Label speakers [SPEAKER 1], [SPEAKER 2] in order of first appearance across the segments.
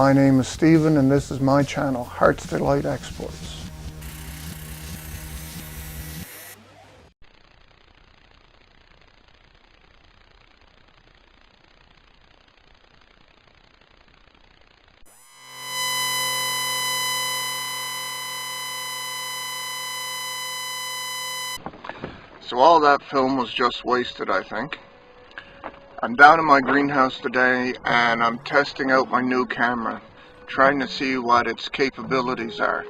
[SPEAKER 1] My name is Stephen and this is my channel, Heart's Delight Exports. So all that film was just wasted, I think. I'm down in my greenhouse today and I'm testing out my new camera, trying to see what its capabilities are.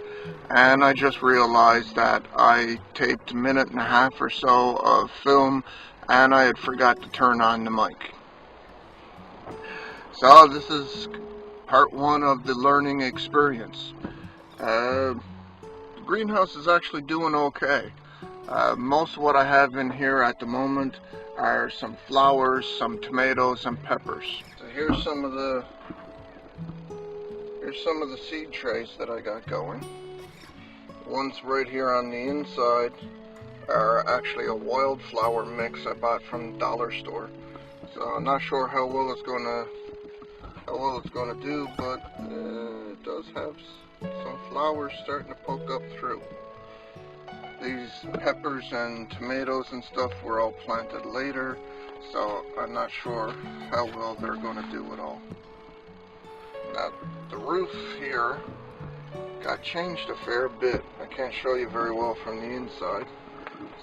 [SPEAKER 1] And I just realized that I taped a minute and a half or so of film and I had forgot to turn on the mic. So this is part one of the learning experience. The greenhouse is actually doing okay. Most of what I have in here at the moment are some flowers, some tomatoes, and peppers. So here's some of the seed trays that I got going. Ones right here on the inside are actually a wildflower mix I bought from the dollar store. So I'm not sure how well it's gonna do, but it does have some flowers starting to poke up through. These peppers and tomatoes and stuff were all planted later, so I'm not sure how well they're going to do at all. Now, the roof here got changed a fair bit. I can't show you very well from the inside,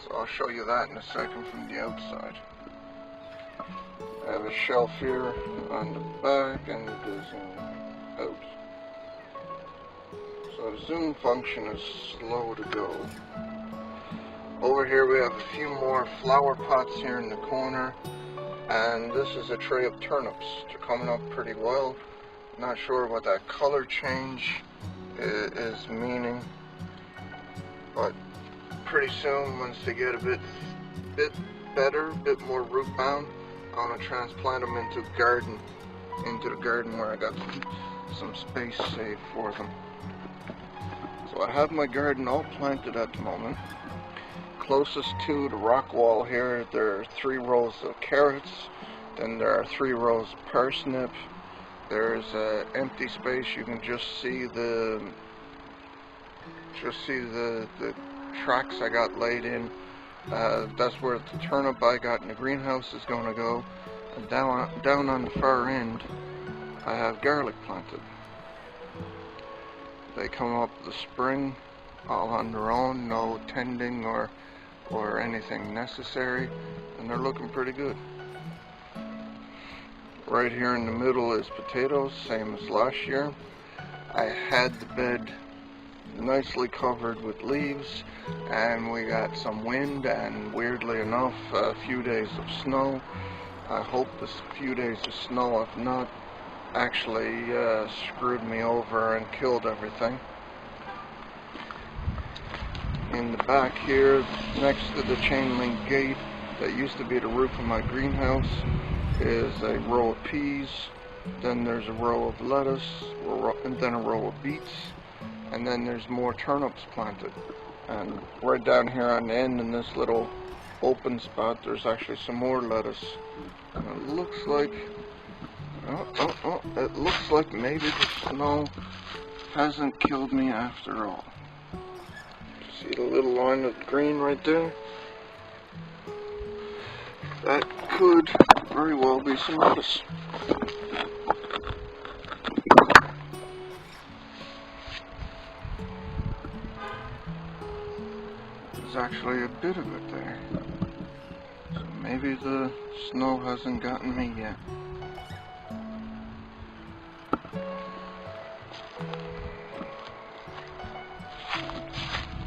[SPEAKER 1] so I'll show you that in a second from the outside. I have a shelf here on the back and it is out. So the zoom function is slow to go. Over here we have a few more flower pots here in the corner, and this is a tray of turnips. They're coming up pretty well. Not sure what that color change is meaning, but pretty soon, once they get a bit better, a bit more root bound, I'm going to transplant them into the garden where I got some space saved for them. So I have my garden all planted at the moment. Closest to the rock wall here, there are 3 rows of carrots, then there are 3 rows of parsnip. There's an empty space. You can just see the tracks I got laid in. That's where the turnip I got in the greenhouse is going to go. And down on the far end, I have garlic planted. They come up the spring all on their own, no tending or anything necessary, and they're looking pretty good. Right here in the middle is potatoes, same as last year. I had the bed nicely covered with leaves, and we got some wind and, weirdly enough, a few days of snow. I hope this few days of snow have not actually screwed me over and killed everything. In the back here, next to the chain link gate that used to be the roof of my greenhouse, is a row of peas, then there's a row of lettuce, and then a row of beets, and then there's more turnips planted. And right down here on the end in this little open spot, there's actually some more lettuce. And it looks like, it looks like maybe the snow hasn't killed me after all. See the little line of green right there? That could very well be some lettuce. There's actually a bit of it there. So maybe the snow hasn't gotten me yet.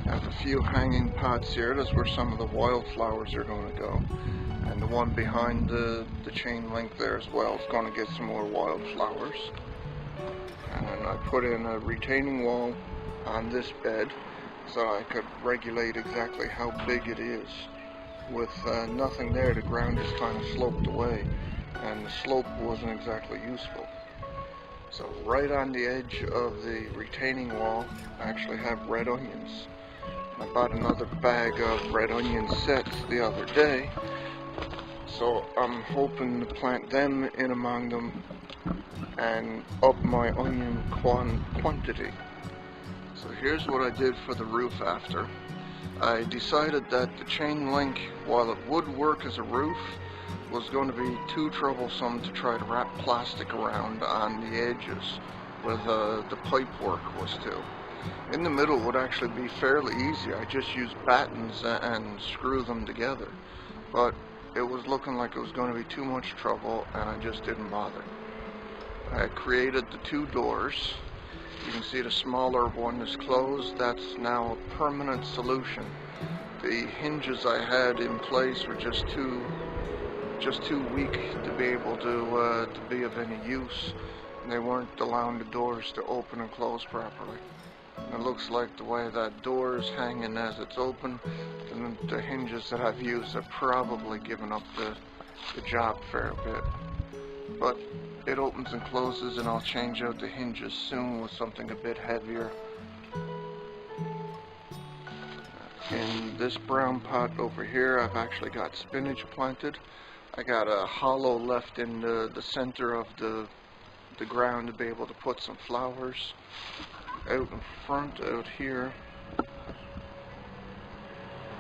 [SPEAKER 1] I have a few hanging pots here. That's where some of the wildflowers are going to go. And the one behind the chain link there as well is going to get some more wildflowers. And I put in a retaining wall on this bed so I could regulate exactly how big it is. With nothing there, the ground is kind of sloped away, and the slope wasn't exactly useful. So right on the edge of the retaining wall, I actually have red onions. I bought another bag of red onion sets the other day, so I'm hoping to plant them in among them and up my onion quantity. So here's what I did for the roof after. I decided that the chain link, while it would work as a roof, was going to be too troublesome to try to wrap plastic around on the edges where the pipe work was too. In the middle would actually be fairly easy. I just used battens and screw them together. But it was looking like it was going to be too much trouble, and I just didn't bother. I created the two doors. You can see the smaller one is closed. That's now a permanent solution. The hinges I had in place were just too weak to be able to be of any use, and they weren't allowing the doors to open and close properly. And it looks like the way that door is hanging as it's open, and the hinges that I've used have probably given up the job a fair bit. But it opens and closes, and I'll change out the hinges soon with something a bit heavier. In this brown pot over here, I've actually got spinach planted. I got a hollow left in the center of the ground to be able to put some flowers. Out in front, out here,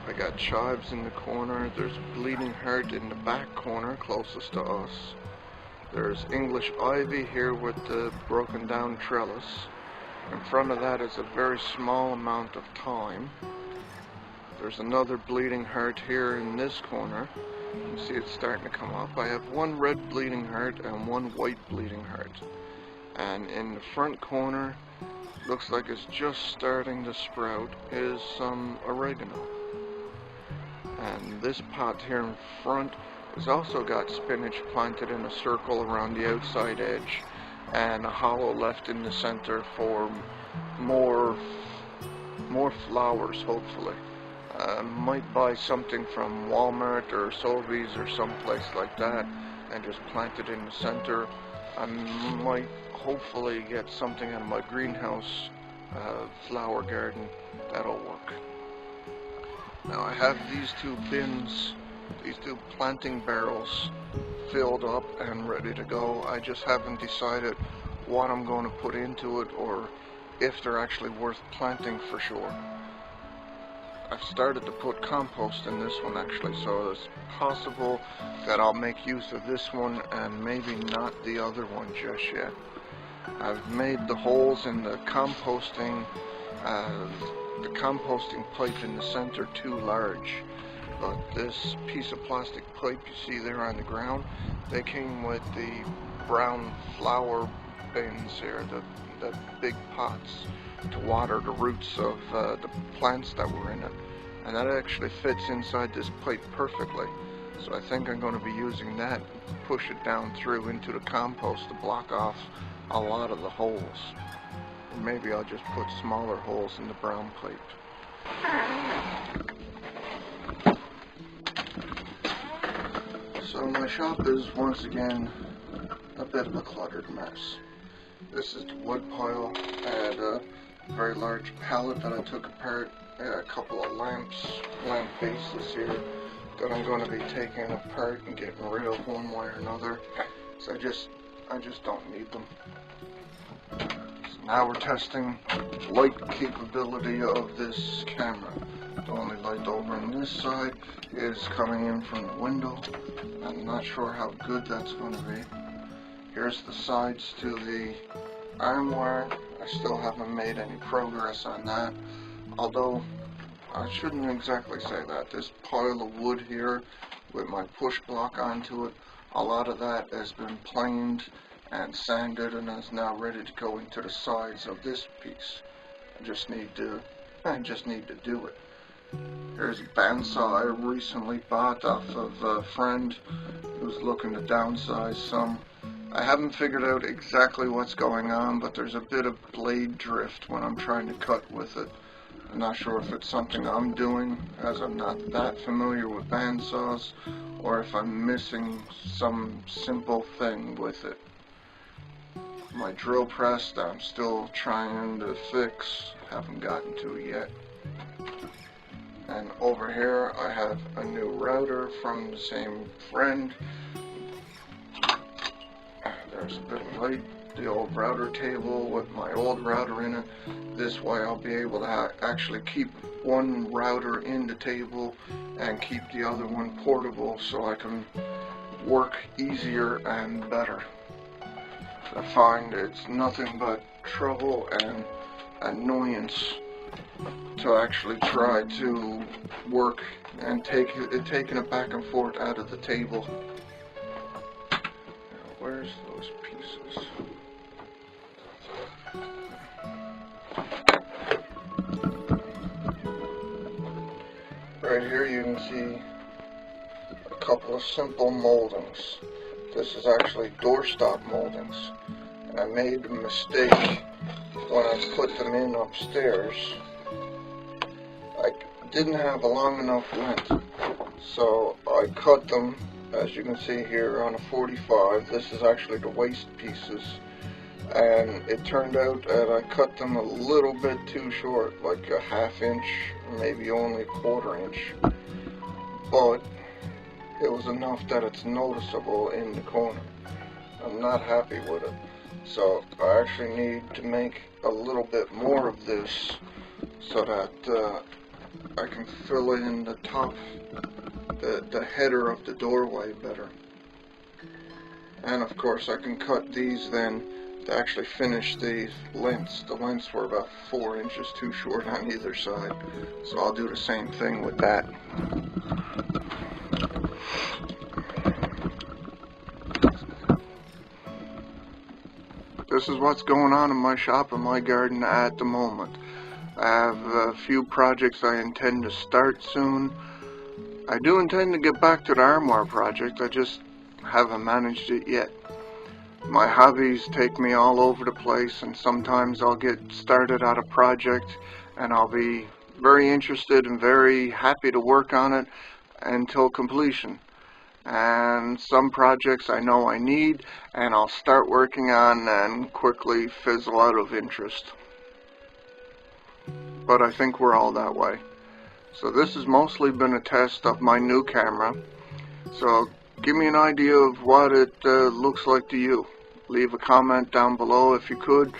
[SPEAKER 1] I got chives in the corner. There's bleeding heart in the back corner closest to us. There's English ivy here with the broken down trellis. In front of that is a very small amount of thyme. There's another bleeding heart here in this corner. You can see it's starting to come up. I have one red bleeding heart and one white bleeding heart. And in the front corner, looks like it's just starting to sprout, is some oregano. And this pot here in front has also got spinach planted in a circle around the outside edge, and a hollow left in the center for more flowers, hopefully. Might buy something from Walmart or Sobeys or someplace like that and just plant it in the center. I might hopefully get something out of my greenhouse flower garden. That'll work. Now I have these two bins, these two planting barrels filled up and ready to go. I just haven't decided what I'm going to put into it or if they're actually worth planting for sure. I've started to put compost in this one actually, so it's possible that I'll make use of this one and maybe not the other one just yet. I've made the holes in the composting pipe in the center too large, but this piece of plastic pipe you see there on the ground, they came with the brown flower bins here, the big pots to water the roots of the plants that were in it, and that actually fits inside this pipe perfectly. So I think I'm going to be using that to push it down through into the compost to block off a lot of the holes. Or maybe I'll just put smaller holes in the brown pipe. So my shop is once again a bit of a cluttered mess. This is the wood pile. I had a very large pallet that I took apart, a couple of lamp bases here that I'm going to be taking apart and getting rid of one way or another. So I just don't need them. So now we're testing light capability of this camera. The only light over on this side is coming in from the window. I'm not sure how good that's going to be. Here's the sides to the arm wire. I still haven't made any progress on that, although I shouldn't exactly say that. This pile of wood here with my push block onto it, a lot of that has been planed and sanded and is now ready to go into the sides of this piece. I just need to do it. Here's a bandsaw I recently bought off of a friend who's looking to downsize some. I haven't figured out exactly what's going on, but there's a bit of blade drift when I'm trying to cut with it. I'm not sure if it's something I'm doing, as I'm not that familiar with bandsaws, or if I'm missing some simple thing with it. My drill press that I'm still trying to fix, haven't gotten to yet. And over here I have a new router from the same friend. There's a bit of light. The old router table with my old router in it. This way I'll be able to actually keep one router in the table and keep the other one portable so I can work easier and better. I find it's nothing but trouble and annoyance to actually try to work and taking it back and forth out of the table. Now, where's those pieces? Right here you can see a couple of simple moldings. This is actually doorstop moldings. And I made a mistake when I put them in upstairs. I didn't have a long enough length, so I cut them, as you can see here, on a 45. This is actually the waist pieces, and it turned out that I cut them a little bit too short, like a ½ inch, maybe only ¼ inch, but it was enough that it's noticeable in the corner. I'm not happy with it, so I actually need to make a little bit more of this so that I can fill in the top, the header of the doorway better. And of course I can cut these then to actually finish these lengths. The lengths were about 4 inches too short on either side, so I'll do the same thing with that. This is what's going on in my shop and my garden at the moment. I have a few projects I intend to start soon. I do intend to get back to the armoire project, I just haven't managed it yet. My hobbies take me all over the place, and sometimes I'll get started on a project and I'll be very interested and very happy to work on it until completion. And some projects I know I need and I'll start working on and quickly fizzle out of interest. But I think we're all that way. So this has mostly been a test of my new camera. So give me an idea of what it looks like to you. Leave a comment down below if you could.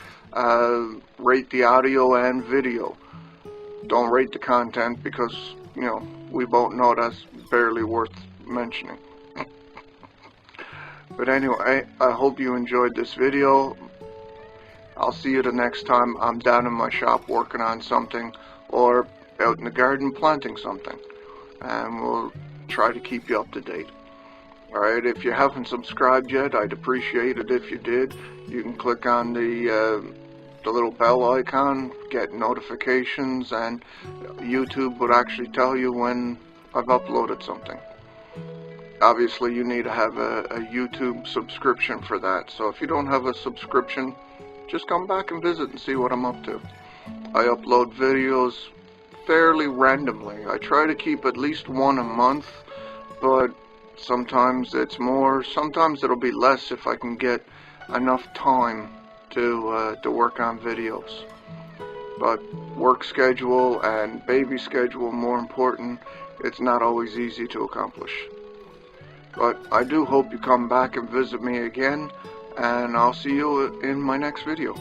[SPEAKER 1] Rate the audio and video. Don't rate the content because, you know, we both know that's barely worth mentioning. But anyway, I hope you enjoyed this video. I'll see you the next time I'm down in my shop working on something, or out in the garden planting something, and we'll try to keep you up to date. Alright, if you haven't subscribed yet, I'd appreciate it if you did. You can click on the little bell icon, get notifications, and YouTube would actually tell you when I've uploaded something. Obviously you need to have a YouTube subscription for that, so if you don't have a subscription, just come back and visit and see what I'm up to. I upload videos fairly randomly. I try to keep at least one a month, but sometimes it's more, sometimes it'll be less if I can get enough time to work on videos. But work schedule and baby schedule, more important, it's not always easy to accomplish. But I do hope you come back and visit me again, and I'll see you in my next video.